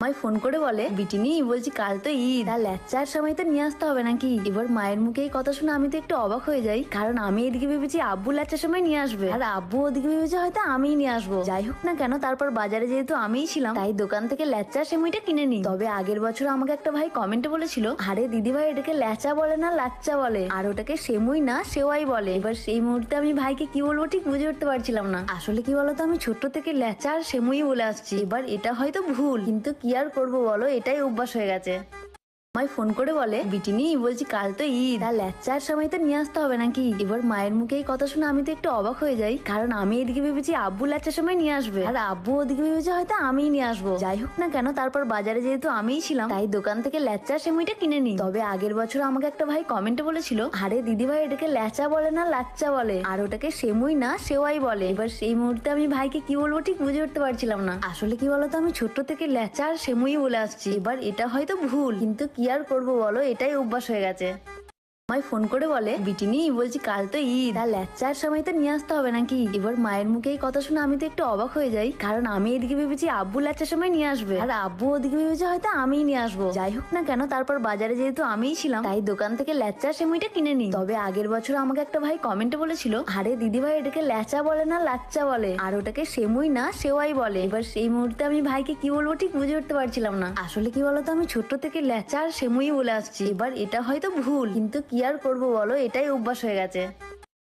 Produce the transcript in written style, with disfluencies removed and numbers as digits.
My phone করে বলে, বিটিনি বলছি কাল তো ঈদ, আর ল্যাচার সময় তো নিয়ে আসতে হবে নাকি। এবার মায়ের মুখে এই কথা শুনে আমি তো একটু অবাক হয়ে যাই, কারণ আমি এদিকে ভেবেছি আব্বু ল্যাচার সময় নিয়ে আসবে, আর আব্বু ওদিকে ভেবেছে হয়তো আমিই নিয়ে আসবো। যাই হোক না কেন, তারপর বাজারে যেহেতু আমিই ছিলাম, তাই দোকান থেকে ল্যাচার সেমইটা কিনে নিই। তবে আগের বছর আমাকে একটা ভাই কমেন্টে বলেছিল, আরে দিদি ভাই এটাকে ল্যাচা বলে না লাচ্চা বলে, আর ওটাকে সেমুই না সেওয়াই বলে। এবার সেই মুহূর্তে আমি ভাইকে কি বলবো ঠিক বুঝে উঠতে পারছিলাম না। আসলে কি বলতো, আমি ছোট্ট থেকে ল্যাচা আর সেমুই বলে আসছি। এবার এটা হয়তো ভুল, কিন্তু কি আর করবো বলো, এটাই অভ্যাস হয়ে গেছে। মাই ফোন করে বলে, বিটিনি বলছি কাল তো ঈদ, আর ল্যাচার সময় তো নিয়ে আসতে হবে নাকি। এবার মায়ের মুখে এই কথা শুনে আমি তো একটু অবাক হয়ে যাই, কারণ আমি এদিকে ভেবেছি আব্বু ল্যাচার সময় নিয়ে আসবে, আর আব্বু ওদিকে ভেবেছে হয়তো আমিই নিয়ে আসবো। যাই হোক না কেন, তারপর বাজারে যেহেতু আমিই ছিলাম, তাই দোকান থেকে ল্যাচার সেমইটা কিনে নিই। তবে আগের বছর আমাকে একটা ভাই কমেন্টে বলেছিল, আরে দিদি ভাই এটাকে ল্যাচা বলে না লাচ্চা বলে, আর ওটাকে সেমুই না সেওয়াই বলে। এবার সেই মুহূর্তে আমি ভাইকে কি বলবো ঠিক বুঝে উঠতে পারছিলাম না। আসলে কি বলতো, আমি ছোট্ট থেকে ল্যাচা আর সেমুই বলে আসছি। এবার এটা হয়তো ভুল, কিন্তু কি আর করবো বলো, এটাই অভ্যাস হয়ে গেছে। মাই ফোন করে বলে, বিটিনি বলছি কাল তো ঈদ, আর ল্যাচার সময় তো নিয়ে আসতে হবে নাকি। এবার মায়ের মুখে এই কথা শুনে আমি তো একটু অবাক হয়ে যাই, কারণ আমি এদিকে ভেবেছি আব্বু ল্যাচার সময় নিয়ে আসবে, আর আব্বু ওদিকে ভেবেছে হয়তো আমিই নিয়ে আসবো। যাই হোক না কেন, তারপর বাজারে যেহেতু আমিই ছিলাম, তাই দোকান থেকে ল্যাচার সেমইটা কিনে নিই। তবে আগের বছর আমাকে একটা ভাই কমেন্টে বলেছিল, আরে দিদি ভাই এটাকে ল্যাচা বলে না লাচ্চা বলে, আর ওটাকে সেমুই না সেওয়াই বলে। এবার সেই মুহূর্তে আমি ভাইকে কি বলবো ঠিক বুঝে উঠতে পারছিলাম না। আসলে কি বলতো, আমি ছোট্ট থেকে ল্যাচা আর সেমুই বলে আসছি। এবার এটা হয়তো ভুল, কিন্তু কি আর করবো বলো, এটাই অভ্যাস হয়ে গেছে।